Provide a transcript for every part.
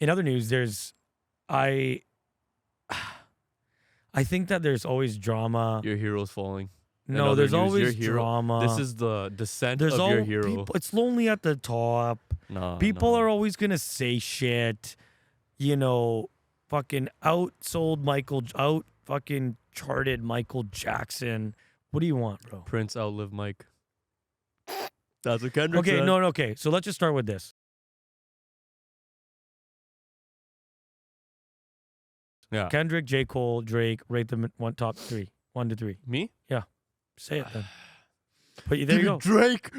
In other news, I think that there's always drama. Your hero's falling. No, there's always drama. This is the descent There's of your hero. People, it's lonely at the top. People are always gonna say shit. Fucking fucking charted Michael Jackson. What do you want, bro? Prince outlive Mike. That's what Kendrick said. Okay. So let's just start with this. Yeah. Kendrick, J. Cole, Drake, rate them top 3. 1 to 3. Me? Yeah. Say it then. But there you go. Drake.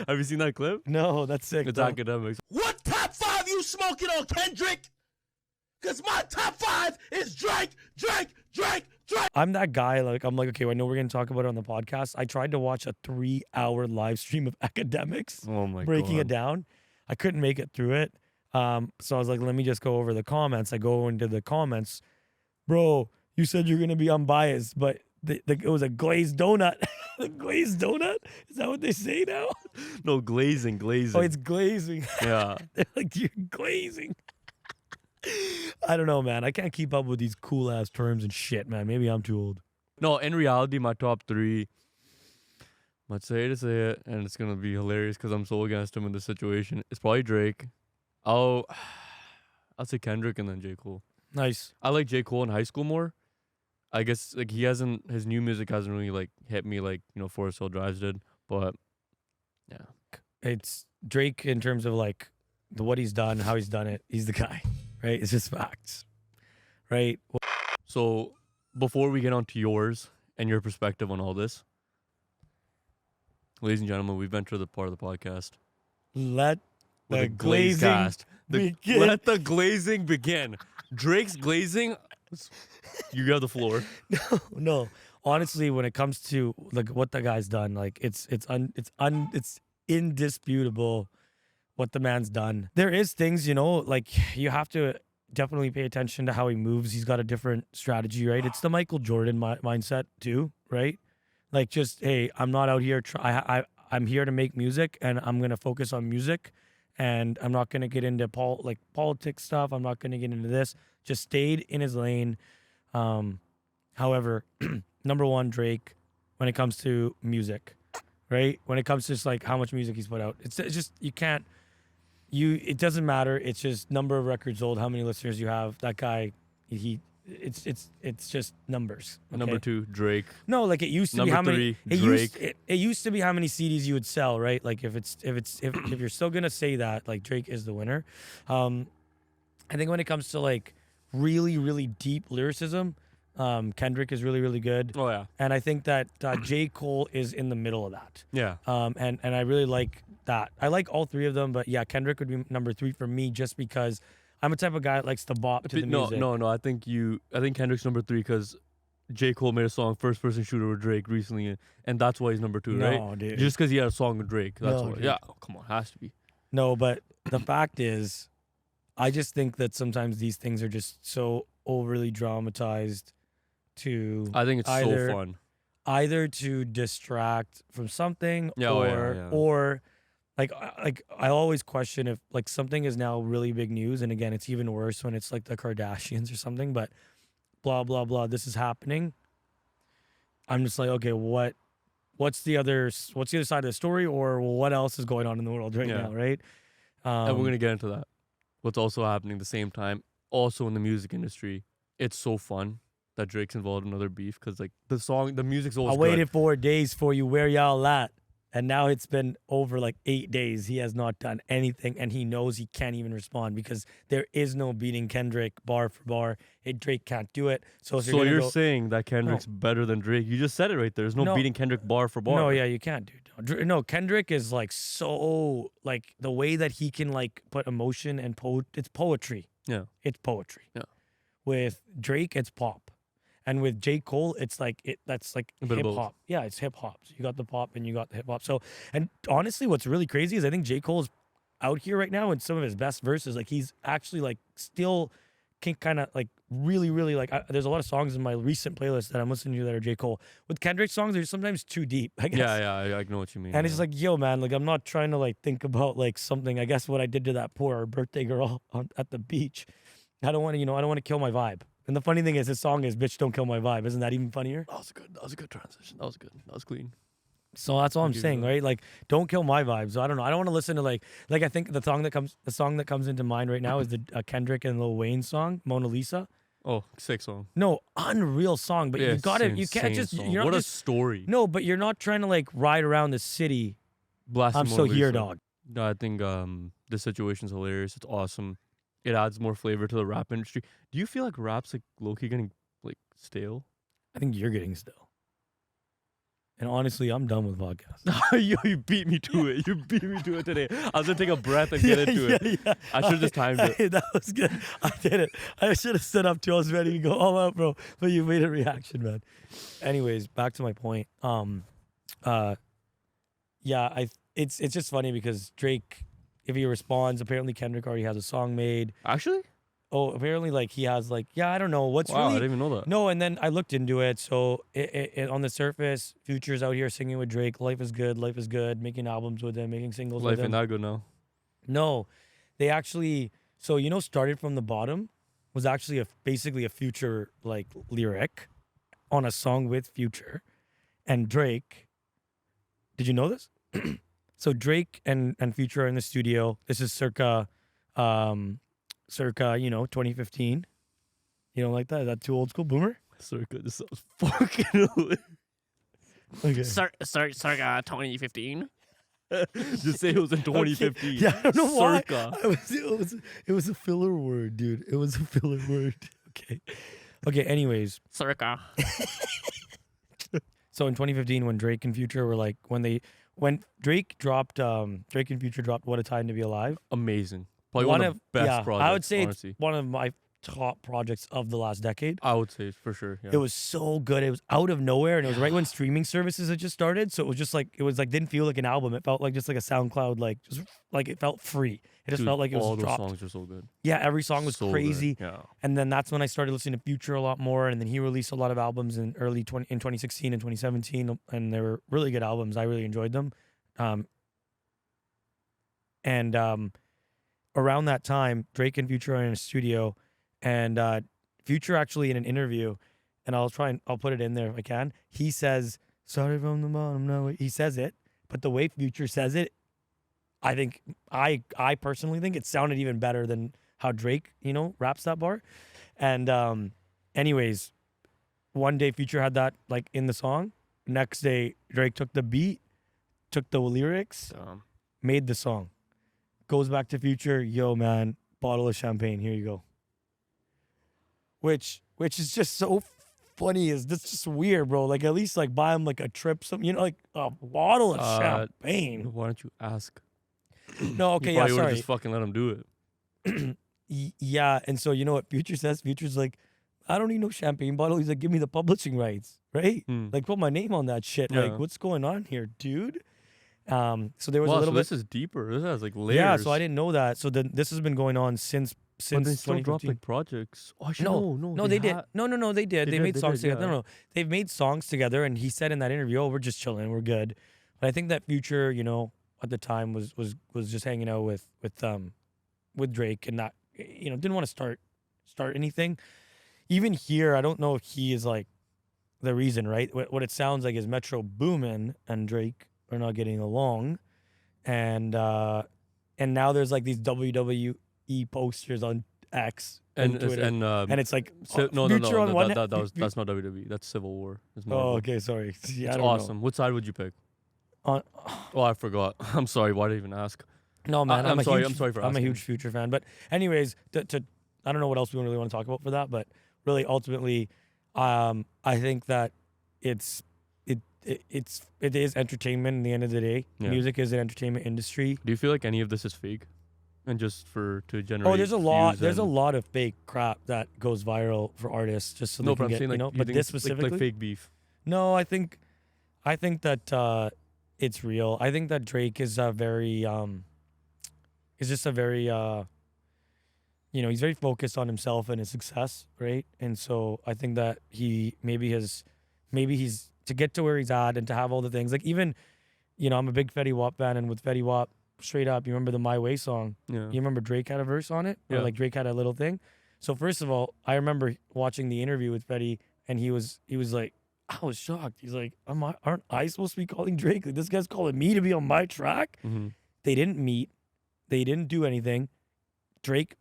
Have you seen that clip? No, that's sick. It's academics. What top 5 you smoking on, Kendrick? Because my top 5 is Drake. I'm that guy, I'm like, okay, I know we're going to talk about it on the podcast. I tried to watch a 3-hour live stream of academics Oh my breaking God. it down. I couldn't make it through it. So I was like, let me just go over the comments. I go into the comments. Bro, you said you're going to be unbiased, but it was a glazed donut. The glazed donut? Is that what they say now? No, glazing. Oh, it's glazing. Yeah. They're like, you're glazing. I don't know, man. I can't keep up with these cool-ass terms and shit, man. Maybe I'm too old. No, in reality, my top 3, I'm say it, and it's going to be hilarious because I'm so against him in this situation. It's probably Drake. I'll say Kendrick and then J. Cole. Nice. I like J. Cole in high school more. I guess his new music hasn't really hit me like, Forest Hill Drives did, but yeah. It's Drake in terms of what he's done, how he's done it. He's the guy, right? It's just facts, right? So before we get on to yours and your perspective on all this, ladies and gentlemen, we've entered the part of the podcast. Let with the a glazed glazing cast. begin. Let the glazing begin. Drake's glazing. You have the floor. No. Honestly, when it comes to what the guy's done, it's indisputable what the man's done. There is things, you have to definitely pay attention to how he moves. He's got a different strategy, right? It's the Michael Jordan mindset too, right? Hey, I'm not out here. I'm here to make music, and I'm gonna focus on music, and I'm not gonna get into politics stuff. I'm not gonna get into this. Just stayed in his lane. However, number one, Drake, when it comes to music, right? When it comes to just how much music he's put out, it's just it doesn't matter. It's just number of records sold, how many listeners you have. That guy, it's just numbers. Okay? Number 2, Drake. No, it used to Number be how many. 3, Drake. It used to be how many CDs you would sell, right? If you're still gonna say that, Drake is the winner. I think when it comes to really, really deep lyricism, Kendrick is really, really good. Oh yeah. And I think that J. Cole is in the middle of that. Yeah. And I really like that. I like all 3 of them, but yeah, Kendrick would be number 3 for me just because I'm a type of guy that likes to bop to the music. No. I think Kendrick's number 3 because J. Cole made a song First Person Shooter with Drake recently, and that's why he's number 2, right? No, dude. Just because he had a song with Drake. That's why. Dude. Yeah. Oh, come on, has to be. No, but the fact is, I just think that sometimes these things are just so overly dramatized to I think it's either, so fun. Either to distract from something Yeah, or I always question if something is now really big news, and again, it's even worse when it's the Kardashians or something, but blah blah blah, this is happening. I'm just okay, what's the other side of the story, or what else is going on in the world right now, right? And we're gonna get into that. What's also happening at the same time, also in the music industry, it's so fun that Drake's involved in another beef because the music's always I waited 4 days for you, where y'all at? And now it's been over 8 days. He has not done anything, and he knows he can't even respond because there is no beating Kendrick bar for bar. Drake can't do it. So you're saying that Kendrick's better than Drake? You just said it right there. There's no beating Kendrick bar for bar. No, yeah, you can't, dude. No, Kendrick is so the way that he can put emotion and it's poetry. Yeah, it's poetry. Yeah. With Drake, it's pop. And with J. Cole, it's that's hip hop. Yeah, it's hip hop. So you got the pop and you got the hip hop. So, and honestly, what's really crazy is I think J. Cole's out here right now in some of his best verses. He's actually still kind of like really, really like. There's a lot of songs in my recent playlist that I'm listening to that are J. Cole. With Kendrick songs, they're sometimes too deep, I guess. I know what you mean. And it's just like, yo, man, like I'm not trying to like think about like something. I guess what I did to that poor birthday girl at the beach. I don't want to, I don't want to kill my vibe. And the funny thing is, this song is "Bitch Don't Kill My Vibe." Isn't that even funnier? That was good. That was a good transition. That was good. That was clean. So that's all I'll I'm give you saying, that. right? Like, don't kill my vibe. So I don't know. I don't want to listen to like I think the song that comes into mind right now is the Kendrick and Lil Wayne song, Mona Lisa. Oh, sick song. No, unreal song, but Yeah, you got to it's you can't insane just song. you're not What a just story. no, but you're not trying to like ride around the city. Blasting I'm Mona still here, Lisa. dog. No, I think the situation's hilarious. It's awesome. It adds more flavor to the rap industry. Do you feel like rap's like low-key getting like stale? I think you're getting still. And honestly, I'm done with podcasts. You beat me to it. You beat me to it today. I was gonna take a breath and get into it. Yeah. I should have just timed it. That was good. I did it. I should have stood up too. I was ready to go all out, bro. But you made a reaction, man. Anyways, back to my point. It's just funny because Drake, if he responds, apparently Kendrick already has a song made. Actually? Oh, apparently like he has like, I don't know what's Wow, I really. didn't even know that. No, and then I looked into it. So it on the surface, Future's out here singing with Drake. Life is good, making albums with him, making singles Life with him. ain't that good now. No, they actually. So started from the bottom was actually basically a Future like lyric on a song with Future and Drake. Did you know this? So Drake and Future are in the studio. This is circa 2015. You don't like that? Is that too old school, boomer? Circa, this sounds fucking hilarious. Okay. Circa 2015. Just say it was in 2015. Yeah, I don't know why. Circa. It was a filler word, dude. It was a filler word. Okay. Anyways, Circa. so in 2015, when Drake and Future were like, when Drake and Future dropped "What a Time to Be Alive." Amazing. Probably one of the best projects, I would say honestly. it's one of my top projects of the last decade. I would say for sure. Yeah. It was so good. It was out of nowhere, and it was right when streaming services had just started. So it was didn't feel like an album. It felt like just like a SoundCloud, just like it felt free. It just Dude, felt like it was all dropped. those songs are so good. Yeah, every song was So good. crazy. Yeah. And then that's when I started listening to Future a lot more. And then he released a lot of albums in 2016 and 2017, and they were really good albums. I really enjoyed them. Around that time, Drake and Future are in a studio, and Future actually in an interview, and I'll put it in there if I can. He says, "Started from the bottom." No, he says it, but the way Future says it, I think I personally think it sounded even better than how Drake, raps that bar. And anyways, one day Future had that like in the song. Next day, Drake took the beat, took the lyrics, made the song. Goes back to Future, yo man, bottle of champagne, here you go. Which is just so funny. That's just weird, bro. Like at least like buy him like a trip, like a bottle of champagne. Why don't you ask? No, okay, You yeah, probably would've sorry. just fucking let him do it. Yeah, and so you know what Future says? Future's like, I don't need no champagne bottle. He's like, give me the publishing rights, right? Like put my name on that shit. Yeah. Like, what's going on here, dude? So there was Wow, a little so bit. this is deeper. This has like layers. Yeah, so I didn't know that. So then this has been going on since But they still drop 2015. like projects. Oh, actually, No, they did. No, they did. They made songs together. yeah. No, they've made songs together, and he said in that interview, "Oh, we're just chilling, we're good." But I think that Future, at the time was just hanging out with Drake, and not, didn't want to start anything. Even here, I don't know if he is like the reason, right? What it sounds like is Metro Boomin and Drake are not getting along, and now there's like these WWE posters on X And Twitter, and it's like no, Future on one. that's not WWE. That's Civil War. It's Oh, Marvel. okay, sorry. Yeah, I It's don't awesome. What side would you pick? know. Oh, I forgot. I'm sorry. Why did I even ask? No, man, I'm sorry. Huge, I'm sorry for I'm a asking. huge Future fan, but anyways, I don't know what else we really want to talk about for that, but really, ultimately, I think that it is entertainment. In the end of the day, Yeah. music is an entertainment industry. Do you feel like any of this is fake? And just to generate. Oh, there's a lot. views There's a and- lot of fake crap that goes viral for artists just so No, they but can I'm get, saying like, you But think this it's specifically, like fake beef. no, I think that it's real. I think that Drake is a very is just a very he's very focused on himself and his success, right? And so I think that maybe he's to get to where he's at and to have all the things. Like even, I'm a big Fetty Wap fan, and with Fetty Wap, straight up, you remember the My Way song? Yeah. You remember Drake had a verse on it? Or Yeah. like Drake had a little thing? So first of all, I remember watching the interview with Fetty, and he was like, I was shocked. He's like, aren't I supposed to be calling Drake? Like, this guy's calling me to be on my track? Mm-hmm. They didn't meet. They didn't do anything. Drake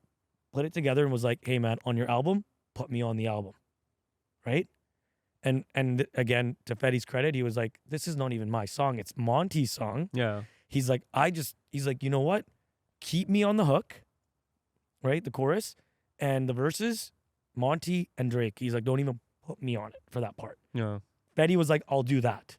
put it together and was like, hey man, on your album, put me on the album. Right? And again, to Fetty's credit, he was like, this is not even my song. It's Monty's song. Yeah. He's like, you know what? Keep me on the hook, right? The chorus and the verses, Monty and Drake. He's like, don't even put me on it for that part. Yeah. Fetty was like, I'll do that.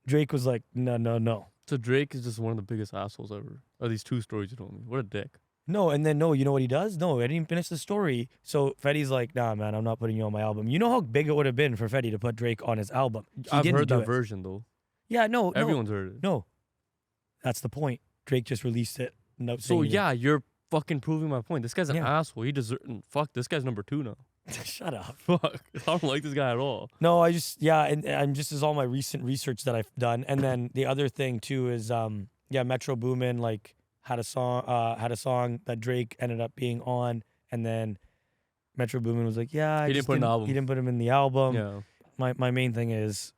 Drake was like, no. So Drake is just one of the biggest assholes ever. Are these two stories you told me? What a dick. No, and then no, you know what he does? No, I didn't even finish the story. So Fetty's like, nah, man, I'm not putting you on my album. You know how big it would have been for Fetty to put Drake on his album? I've didn't heard do that it. version though. Yeah, no. Everyone's heard it. No. That's the point. Drake just released it. No, So yeah, you're fucking proving my point. This guy's an Yeah. asshole. He deserves. Fuck, this guy's number 2 now. Shut up. Fuck, I don't like this guy at all. No, and I'm just as all my recent research that I've done. And then the other thing too is Metro Boomin like had a song that Drake ended up being on, and then Metro Boomin was like, yeah, He didn't put in the album. He didn't put him in the album. Yeah. My main thing is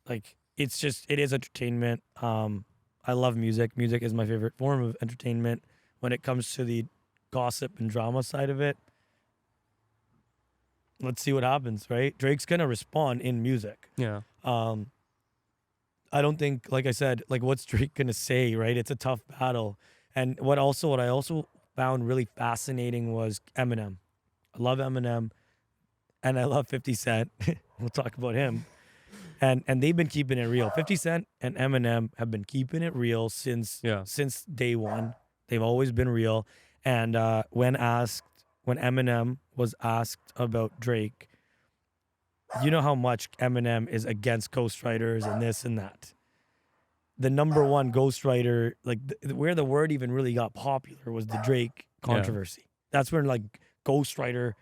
like it is entertainment. I love music. Music is my favorite form of entertainment. When it comes to the gossip and drama side of it, let's see what happens, right? Drake's gonna respond in music. Yeah. I don't think, like I said, like what's Drake gonna say, right? It's a tough battle. And what I also found really fascinating was Eminem. I love Eminem, and I love 50 Cent. We'll talk about him. And they've been keeping it real. 50 Cent and Eminem have been keeping it real since day one. They've always been real. And when Eminem was asked about Drake, you know how much Eminem is against ghostwriters and this and that. The number one ghostwriter, like where the word even really got popular was the Drake controversy. That's when like ghostwriter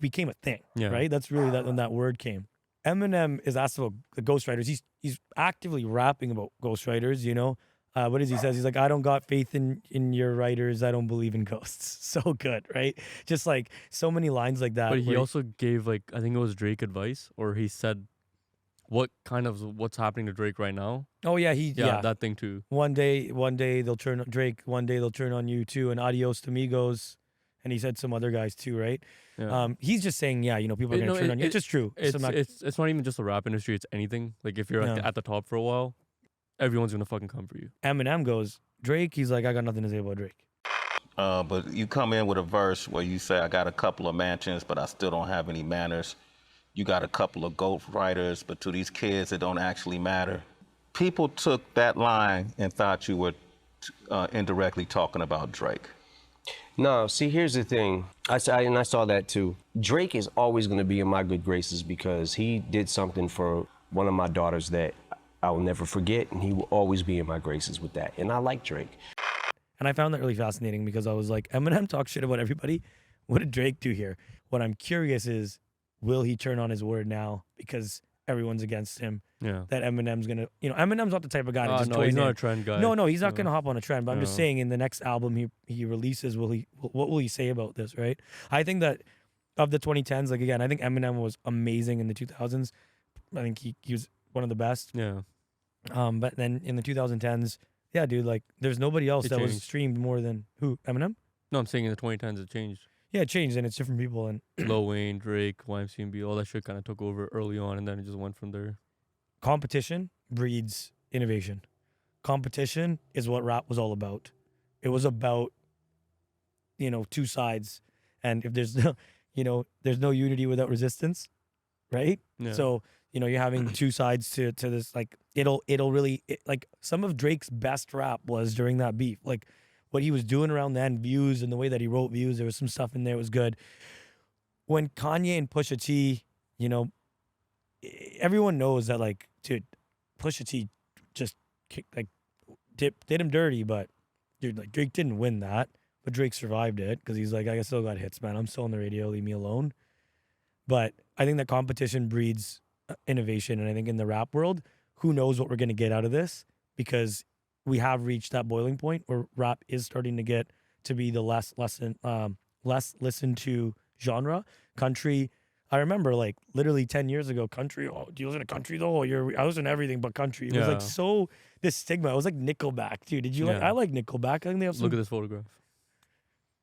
became a thing, right? That's really when that word came. Eminem is asked about the ghostwriters. He's actively rapping about ghostwriters, you know. What does he says? He's like, I don't got faith in your writers. I don't believe in ghosts. So good, right? Just like so many lines like that. But he also gave like, I think it was Drake advice, or he said what's happening to Drake right now. Oh yeah, that thing too. One day they'll turn on Drake. One day they'll turn on you too. And adios to amigos. And he said some other guys too, right? Yeah. He's just saying, people are gonna turn on you. It's just true. It's not even just the rap industry. It's anything. Like if you're at the top for a while, everyone's gonna fucking come for you. Eminem goes, Drake. He's like, I got nothing to say about Drake. But you come in with a verse where you say, I got a couple of mansions, but I still don't have any manners. You got a couple of ghost writers, but to these kids, it don't actually matter. People took that line and thought you were indirectly talking about Drake. No, see, here's the thing. I saw that too. Drake is always going to be in my good graces because he did something for one of my daughters that I will never forget, and he will always be in my graces with that. And I like Drake. And I found that really fascinating because I was like, Eminem talks shit about everybody. What did Drake do here? What I'm curious is, will he turn on his word now because everyone's against him? Yeah. That Eminem's gonna, Eminem's not the type of guy to just no, join he's not in. a trend guy. No, he's not gonna hop on a trend. But I'm just No. saying, in the next album he releases, what will he say about this? Right? I think that of the 2010s, like again, I think Eminem was amazing in the 2000s. I think he was one of the best. Yeah. But then in the 2010s, yeah, dude, like there's nobody else It that was changed. streamed more than who? Eminem? No, I'm saying in the 2010s it changed. Yeah, it changed and it's different people and Lil Wayne, Drake, YMCMB, all that shit kind of took over early on, and then it just went from there. competition breeds innovation. Competition is what rap was all about. It was about, two sides. And if there's there's no unity without resistance, right? Yeah. So, you're having two sides to this, like, it'll really, like, some of Drake's best rap was during that beef. Like, what he was doing around then, views, and the way that he wrote views, there was some stuff in there that was good. When Kanye and Pusha T, everyone knows that, like, dude, Pusha T just did him dirty, but dude, like, Drake didn't win that. but Drake survived it because he's like, I still got hits, man. I'm still on the radio. Leave me alone. But I think that competition breeds innovation, and I think in the rap world, who knows what we're gonna get out of this, because we have reached that boiling point where rap is starting to get to be the less listened to genre. Country, I remember like literally 10 years ago, country, oh, do you listen to country though? I listen to everything but country. It was like Yeah. so, this stigma. It was like Nickelback, dude. Did you like, Yeah. I like Nickelback. I think they have some, Look at this photograph.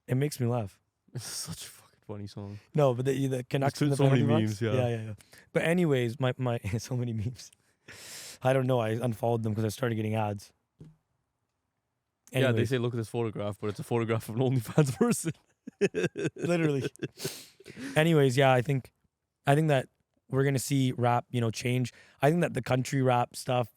it makes me laugh. It's such a fucking funny song. No, but the connection. so many memes, yeah. Yeah. But anyways, my so many memes. I don't know. I unfollowed them because I started getting ads. Yeah, they Anyways, say look at this photograph, but it's a photograph of an OnlyFans person. literally. Anyways, yeah, I think that we're gonna see rap, change. I think that the country rap stuff,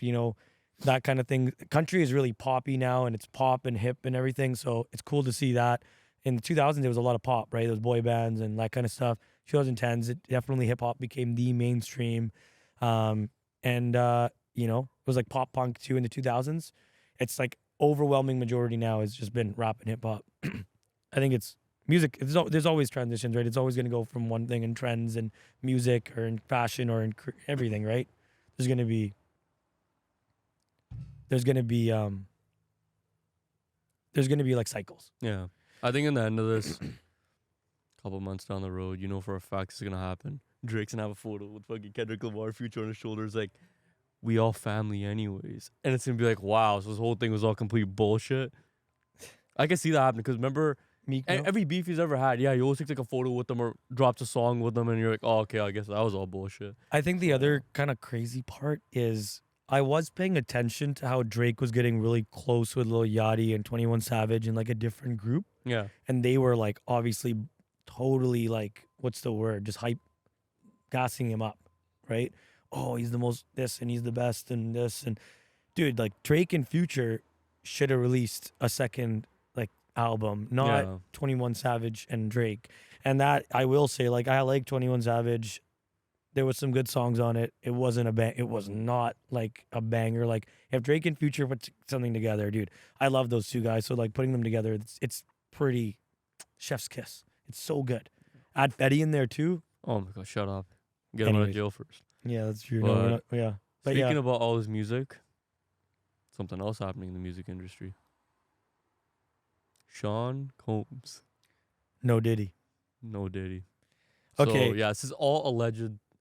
that kind of thing. Country is really poppy now, and it's pop and hip and everything. So it's cool to see that. In the 2000s, there was a lot of pop, right? There was boy bands and that kind of stuff. 2010s, it definitely hip hop became the mainstream, it was like pop punk too in the 2000s. It's like overwhelming majority now has just been rap and hip hop. I think it's music. There's always transitions, right? It's always going to go from one thing in trends and music or in fashion or in everything, right? There's going to be like cycles. Yeah. I think in the end of this, couple months down the road, for a fact it's gonna happen. Drake's gonna have a photo with fucking Kendrick Lamar Future on his shoulders, like, we all family anyways. And it's gonna be like, wow, so this whole thing was all complete bullshit. I can see that happening because remember, Meek Mill? every beef he's ever had, yeah, he always takes like a photo with them or drops a song with them, and you're like, oh, okay, I guess that was all bullshit. I think the other kind of crazy part is I was paying attention to how Drake was getting really close with Lil Yachty and 21 Savage in like a different group. Yeah. And they were like obviously totally like, what's the word? Just hype, gassing him up, right? Oh, he's the most this and he's the best and this. And dude, like Drake and Future should have released a second like album, not Yeah. 21 Savage and Drake. And that I will say, like, I like 21 Savage. There was some good songs on it. It wasn't it was not like a banger. Like if Drake and Future put something together, dude, I love those two guys. So like putting them together, it's pretty chef's kiss. It's so good. Add Fetty in there too. Oh my god, shut up. Get him out of Anyways. jail first. Yeah, that's true. But No, yeah. But Speaking yeah, about all this music, something else happening in the music industry. Sean Combs. no Diddy. No Diddy. Okay. So, yeah, this is all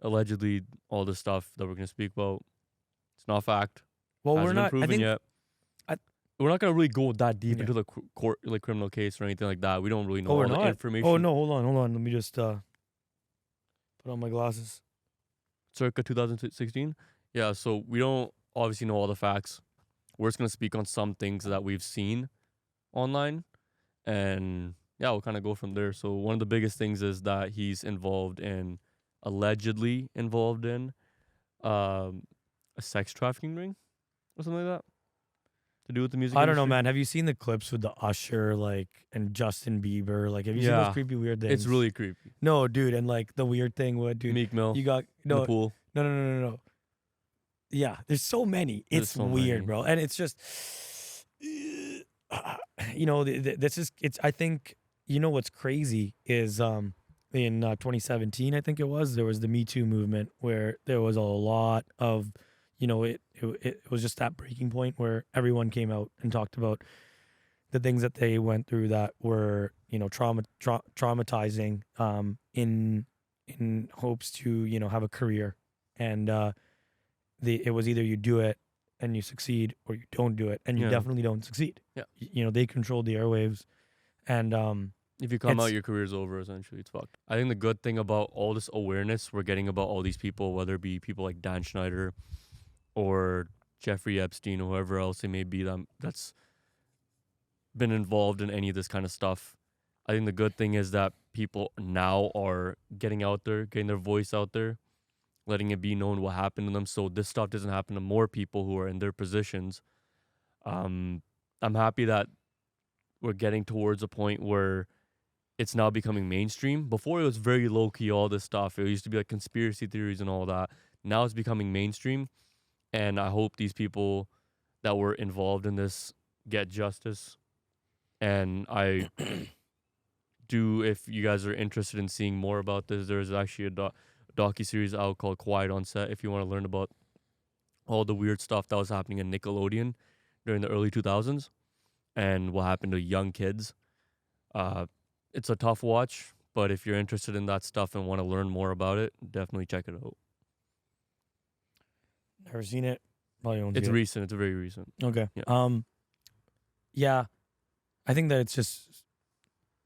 allegedly all the stuff that we're going to speak about. It's not fact. Well, Hasn't we're been not. I proven think yet. I- We're not going to really go that deep Yeah. into the court, like criminal case or anything like that. We don't really know we're all the not. information. Oh no, hold on. Let me just put on my glasses. Circa 2016. Yeah, so we don't obviously know all the facts. We're just going to speak on some things that we've seen online. And yeah, we'll kind of go from there. So one of the biggest things is that he's allegedly involved in a sex trafficking ring or something like that to do with the music I don't know, industry. man. Have you seen the clips with the Usher and Justin Bieber? Like, have you seen Yeah. those creepy weird things? It's really creepy. no, dude. And like the weird thing, what, dude? Meek Mill You got in the no. pool. No. Yeah, there's so many. There's It's so weird, many. bro. And it's just, this is, it's, I think, what's crazy is, in 2017, I think it was, there was the Me Too movement where there was a lot of, it was just that breaking point where everyone came out and talked about the things that they went through that were, traumatizing, in hopes to, have a career. And, it was either you do it and you succeed or you don't do it and you Yeah. definitely don't succeed. Yeah. They controlled the airwaves and If you come out, It's- your career's over, essentially. It's fucked. I think the good thing about all this awareness we're getting about all these people, whether it be people like Dan Schneider or Jeffrey Epstein or whoever else it may be that's been involved in any of this kind of stuff, I think the good thing is that people now are getting out there, getting their voice out there, letting it be known what happened to them so this stuff doesn't happen to more people who are in their positions. I'm happy that we're getting towards a point where it's now becoming mainstream. Before it was very low key, all this stuff. It used to be like conspiracy theories and all that. Now it's becoming mainstream. And I hope these people that were involved in this get justice. And I do, if you guys are interested in seeing more about this, there's actually a docu-series out called Quiet on Set if you want to learn about all the weird stuff that was happening in Nickelodeon during the early 2000s and what happened to young kids. It's a tough watch, but if you're interested in that stuff and want to learn more about it, definitely check it out. Never seen it. Probably won't It's see it. recent. It's very recent. Okay. Yeah. Yeah. I think that it's just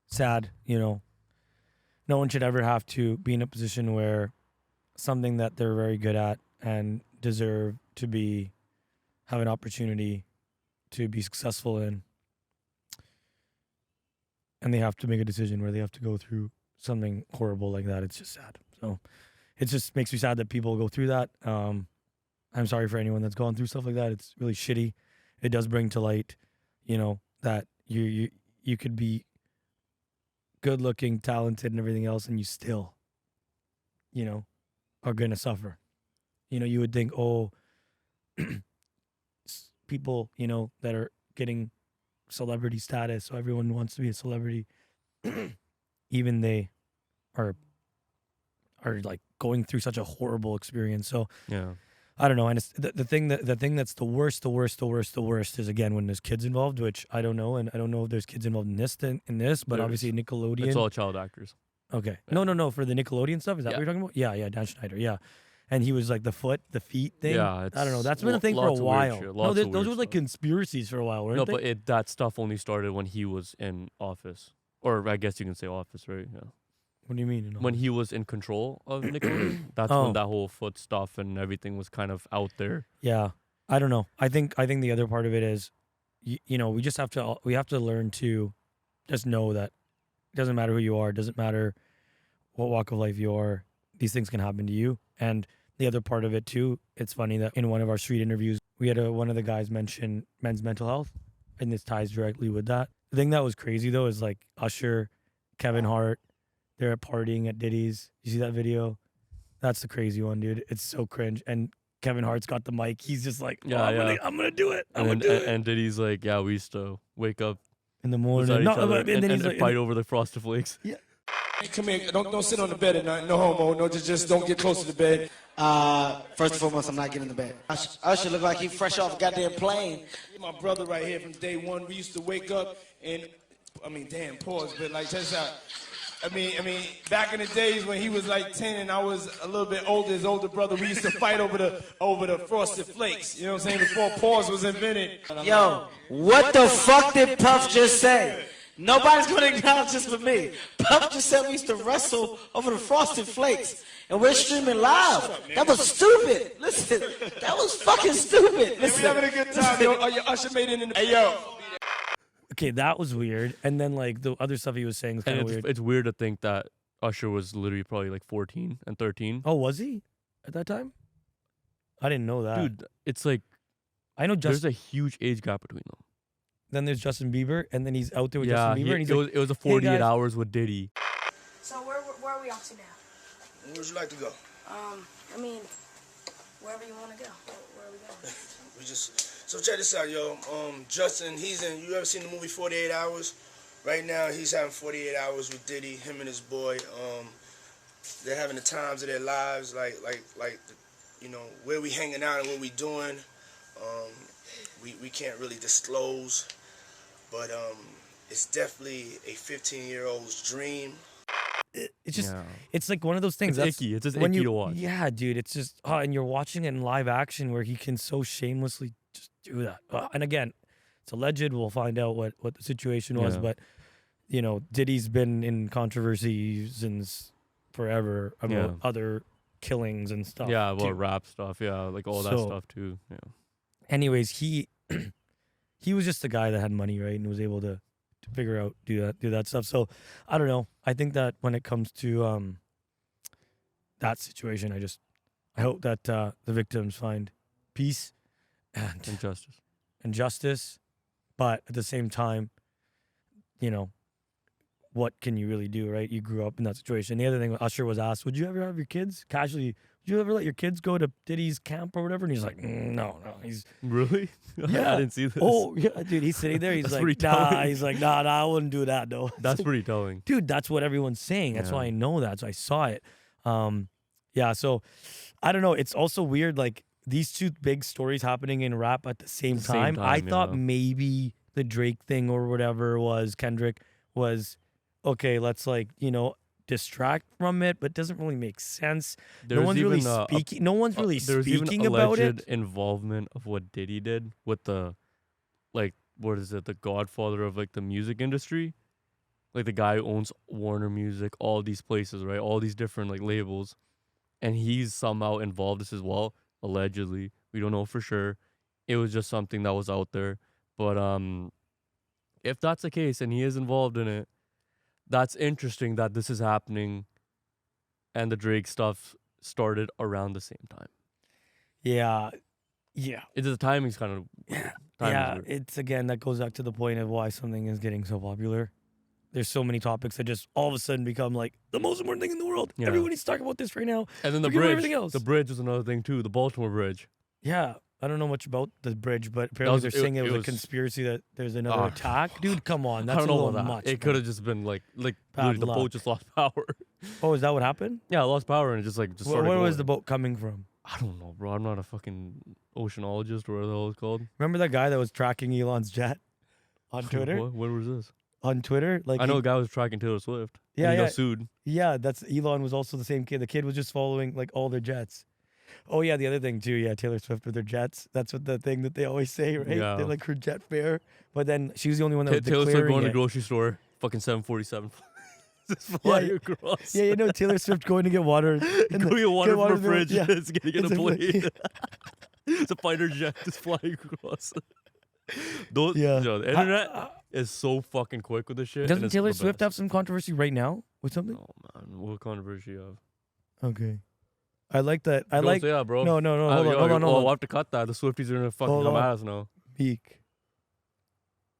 sad, you know. No one should ever have to be in a position where something that they're very good at and deserve to have an opportunity to be successful in, and they have to make a decision where they have to go through something horrible like that. It's just sad. So it just makes me sad that people go through that. I'm sorry for anyone that's gone through stuff like that. It's really shitty. It does bring to light, you know, that you could be good looking, talented, and everything else, and you still, you know, are gonna suffer. You know, you would think, oh, people, you know, that are getting celebrity status, so everyone wants to be a celebrity. Even they are like going through such a horrible experience. So Yeah. I don't know. And it's the thing that's the worst is, again, when there's kids involved, which I don't know, and I don't know if there's kids involved in this, but There's. obviously Nickelodeon. It's all child actors. Okay. Yeah. No, for the Nickelodeon stuff, is that Yeah. what you're talking about? Yeah, Dan Schneider, yeah. And he was like the feet thing. Yeah, I don't know. it's That's been a thing for a lots of weird while. shit, No, lots of those weird were like stuff. conspiracies for a while, weren't No, they? but that stuff only started when he was in office. Or I guess you can say office, right? Yeah. What do you mean? When he was in control of Nickelodeon, that's Oh. when that whole foot stuff and everything was kind of out there. Yeah, I don't know. I think the other part of it is, you know, we have to learn to just know that it doesn't matter who you are, it doesn't matter what walk of life you are, these things can happen to you. And the other part of it too, it's funny that in one of our street interviews, we had one of the guys mention men's mental health, and this ties directly with that. The thing that was crazy though is like Usher, Kevin Hart, they're partying at Diddy's. You see that video? That's the crazy one, dude. It's so cringe. And Kevin Hart's got the mic. He's just like, Yeah, I'm gonna do it. I'm And, gonna do it. and Diddy's like, yeah, we used to wake up In the beside morning. each No, other and then he's and like, fight over the Frosted Flakes. Hey, come here. Don't sit on the bed at night. No homo. No, just don't get close to the bed. First and foremost, I'm not getting in the bed. Usher look like he fresh off a goddamn plane. My brother right here from day one. We used to wake up and, I mean, damn, pause, but like, check this out. I mean, back in the days when he was like 10 and I was a little bit older, his older brother, we used to fight over the Frosted Flakes. You know what I'm saying? Before pause was invented. Yo, what the fuck did Puff just say? Nobody's gonna acknowledge this but me. Puff just said we used to wrestle over the Frosted Flakes. And we're streaming live. That was stupid. Listen, that was fucking stupid. We having a good time, yo. Your Usher made it in the... Hey, yo. okay, that was weird. And then like the other stuff he was saying was kind And of weird. it's weird to think that Usher was literally probably like 14 and 13. Oh, was he at that time? I didn't know that. Dude, it's like I know there's Justin. a huge age gap between them. Then there's Justin Bieber, and then he's out there with Yeah, Justin Bieber, and he's it, like, was, it was a 48 guys." hours with Diddy. So where are we off to now? Where would you like to go? I mean, wherever you want to go. Where are we going? We just... So check this out, yo. Justin, he's in... You ever seen the movie 48 Hours? Right now, he's having 48 hours with Diddy, him and his boy. They're having the times of their lives, like, you know, where we hanging out and what we doing. We can't really disclose, but it's definitely a 15-year-old's dream. It's just, Yeah. it's like one of those things. It's that's icky. It's just when icky you, to watch. Yeah, dude. It's just, and you're watching it in live action where he can so shamelessly just do that. And again, it's alleged. We'll find out what the situation was. Yeah. But you know, Diddy's been in controversy since forever about Yeah. other killings and stuff. Yeah, well, too. rap stuff. Yeah, like all that So- stuff too. Yeah. Anyways, he was just a guy that had money, right, and was able to figure out do that stuff. So I don't know. I think that when it comes to that situation, I hope that the victims find peace and And justice. justice, but at the same time, you know, what can you really do, right? You grew up in that situation. The other thing, Usher was asked, would you ever have your kids casually? Would you ever let your kids go to Diddy's camp or whatever? And he's like, no. He's Really? yeah. I didn't see this. Oh yeah, dude. He's sitting there. He's That's like, pretty nah. telling. He's like, nah. I wouldn't do that though. That's pretty telling. Dude, that's what everyone's saying. That's why I know that. So I saw it. Yeah. So I don't know. It's also weird. Like these two big stories happening in rap at the same time. I thought maybe the Drake thing or whatever was Kendrick was okay. Let's distract from it, but it doesn't really make sense. No one's really speaking. No one's really speaking about it. Involvement of what Diddy did with the, what is it? The godfather of the music industry, like the guy who owns Warner Music, all these places, right? All these different labels, and he's somehow involved this as well. Allegedly, we don't know for sure. It was just something that was out there, but if that's the case and he is involved in it, that's interesting that this is happening and the Drake stuff started around the same time. Yeah. The timing's kind of weird. It's again that goes back to the point of why something is getting so popular. There's so many topics that just all of a sudden become the most important thing in the world. Yeah. Everybody's talking about this right now. And then the Forget bridge. everything else. The bridge was another thing too. The Baltimore Bridge. Yeah. I don't know much about the bridge, but apparently they're saying it was a conspiracy that there's another attack. Dude, come on. That's I don't a know little about much. that. It could have just been literally the luck. boat just lost power. Oh, is that what happened? Yeah, it lost power and it just started Where was going. the boat coming from? I don't know, bro. I'm not a fucking oceanologist or whatever the hell it's called. Remember that guy that was tracking Elon's jet on Twitter? What? When was this? On Twitter? I know a guy was tracking Taylor Swift. Yeah, and he yeah. got sued. Yeah, that's Elon was also the same kid. The kid was just following all their jets. Oh yeah, the other thing too. Yeah, Taylor Swift with her jets. That's what the thing that they always say, right? Yeah. They're her jet fare. But then she was the only one that was Taylor Swift declaring going to it. the grocery store, fucking 747. Just flying across. Yeah, Taylor Swift going to get water. Going to get water from a fridge. Yeah. It's going to get It's a a plane. It's a fighter jet just flying across. The internet is so fucking quick with this shit. Doesn't Taylor Swift have some controversy right now with something? Oh man, what controversy you have? Okay. I like that. Yeah, bro. No. Hold on. We'll have to cut that. The Swifties are gonna fucking come at us now. Meek.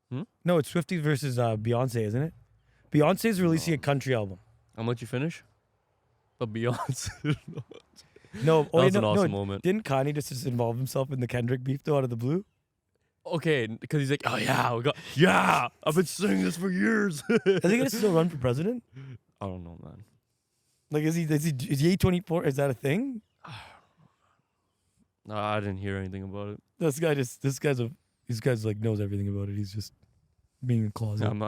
No, it's Swifties versus Beyonce, isn't it? Beyonce's releasing a country album. I'll let you finish. But Beyonce. No, that was an awesome moment. Didn't Kanye just involve himself in the Kendrick beef though out of the blue? Okay, because he's like, oh yeah, I've been saying this for years. Is he gonna still run for president? I don't know, man. Is he 824? Is that a thing? No, I didn't hear anything about it. This guy's knows everything about it. He's just being in a closet. I'm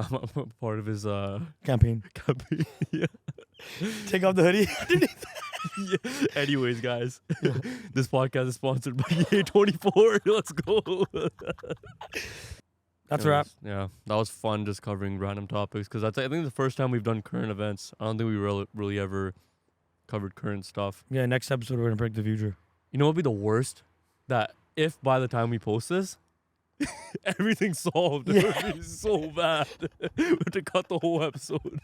part of his Campaign. Yeah. Take off the hoodie. Yeah. Anyways, guys, this podcast is sponsored by EA24. Let's go. That's a wrap. Yeah, that was fun just covering random topics because I think the first time we've done current events. I don't think we really ever covered current stuff. Yeah, next episode we're gonna predict the future. You know what would be the worst? That if by the time we post this, everything's solved. It would be so bad. We have to cut the whole episode.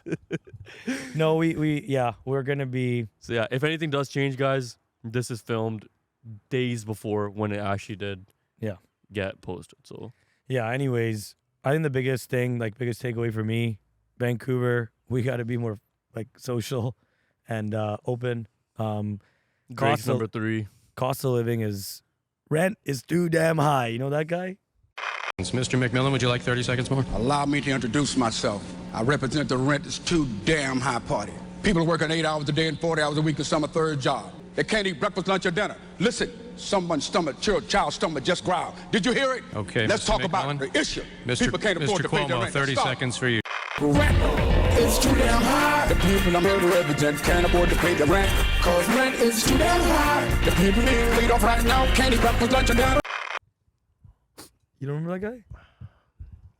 No, we're gonna be. So yeah, if anything does change, guys, this is filmed days before when it actually did. Get posted. So. Yeah, anyways, I think the biggest biggest takeaway for me, Vancouver, we got to be more social and open. Drake's number 3. Cost of living rent is too damn high. You know that guy? Mr. McMillan, would you like 30 seconds more? Allow me to introduce myself. I represent the rent is too damn high party. People working 8 hours a day and 40 hours a week in some a third job. They can't eat breakfast, lunch, or dinner. Listen, someone's child's stomach just growled. Did you hear it? Okay, Let's Mr. talk McMillan. about the issue. People can't Mr. afford to pay their Cuomo, rent. 30 Stop. seconds for you. Rent is too damn high. The people I'm here to represent can't afford to pay the rent. Cause rent is too damn high. The people being laid off right now can't eat breakfast, lunch, or dinner. You don't remember that guy?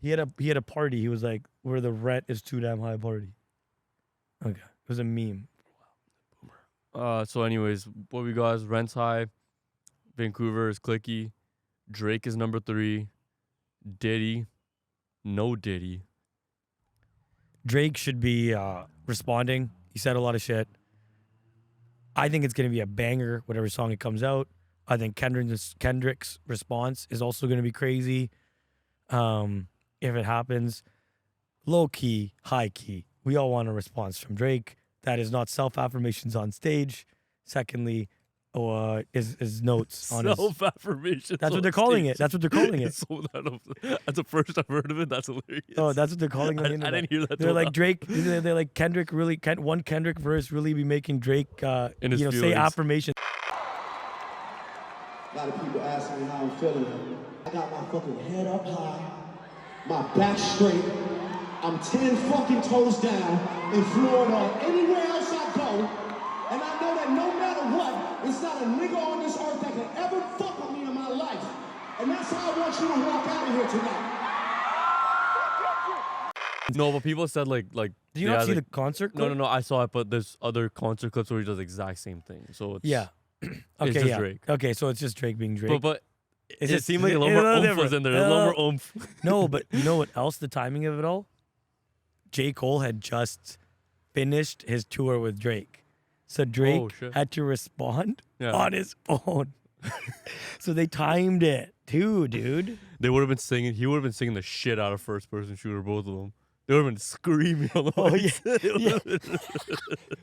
He had a party. He was like, where the rent is too damn high party. Okay. It was a meme. So anyways, what we got is rent's high. Vancouver is clicky. Drake is number 3. Diddy. No Diddy. Drake should be responding. He said a lot of shit. I think it's going to be a banger, whatever song it comes out. I think Kendrick's response is also going to be crazy. If it happens, low key, high key. we all want a response from Drake. That is not self-affirmations on stage. Secondly, is notes on his... Self-affirmation. That's what they're calling it. That's what they're calling it. So that's the first I've heard of it. That's hilarious. Oh, that's what they're calling it. I didn't hear that. They're like Drake. They're like Kendrick. Really, one Kendrick verse really be making Drake, In his say feelings. affirmation. A lot of people ask me how I'm feeling. I got my fucking head up high, my back straight. I'm 10 fucking toes down in Florida or anywhere else I go. And I know that no matter what, it's not a nigga on this earth that can ever fuck with me in my life. And that's how I want you to walk out of here tonight. No, but people said like. Did you not see the concert clip? No. I saw it, but there's other concert clips where he does the exact same thing. So it's Yeah. it's just Drake. Okay, so it's just Drake being Drake. But It's it just- seemed like a it's little more oomph different. was in there. A little more oomph. No, but you know what else? The timing of it all? J. Cole had just finished his tour with Drake. So Drake shit. had to respond Yeah. on his own. So they timed it too, dude. They would have been singing. He would have been singing the shit out of first person shooter, both of them. They would have been screaming on the Oh, mic. yeah.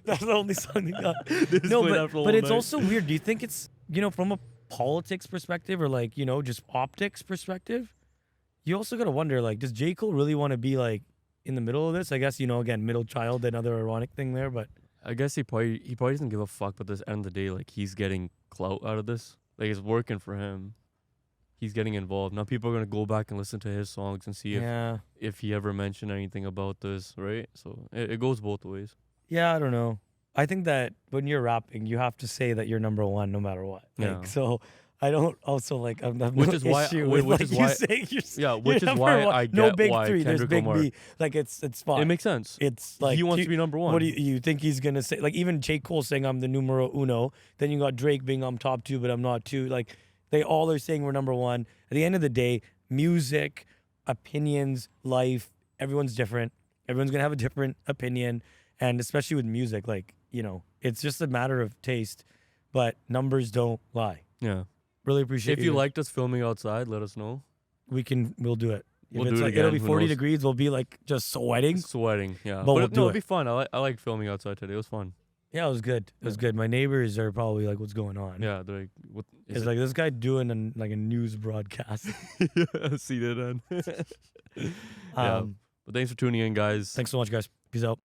That's the only song they got. They just No, played that but for the whole it's night. also weird. Do you think it's, from a politics perspective or like, just optics perspective? You also got to wonder, like, does J. Cole really want to be like in the middle of this? I guess, again, middle child, another ironic thing there, but I guess he probably doesn't give a fuck. But at the end of the day, like he's getting clout out of this. Like it's working for him. He's getting involved. Now people are gonna go back and listen to his songs and see if he ever mentioned anything about this, right? So it goes both ways. yeah, I don't know. I think that when you're rapping, you have to say that you're number one no matter what. Yeah. So I don't also like I'm not Which is why- issue which with is like why- you saying you're yeah, you're which is number why one. I no get big why three. There's Kendrick big Lamar- B. Like it's fine. It makes sense. It's like he wants to be number one. What do you think he's gonna say? Like even J. Cole saying I'm the numero uno. Then you got Drake being I'm top two, but I'm not two. Like they all are saying we're number one. At the end of the day, music, opinions, life, everyone's different. Everyone's gonna have a different opinion, and especially with music, like it's just a matter of taste. But numbers don't lie. Yeah. Really appreciate If you liked us filming outside, let us know. we'll do it. If We'll it's do it like, again, it'll be who 40 knows? degrees. We'll be like just sweating. Sweating, yeah. But we'll no, do it'd it. be fun. I like filming outside today. It was fun. Yeah, it was good. It was good. My neighbors are probably like, "What's going on?" Yeah, they're like, what is It's it? like this guy doing like a news broadcast. See that then. Yeah. Um, But thanks for tuning in, guys. Thanks so much, guys. Peace out.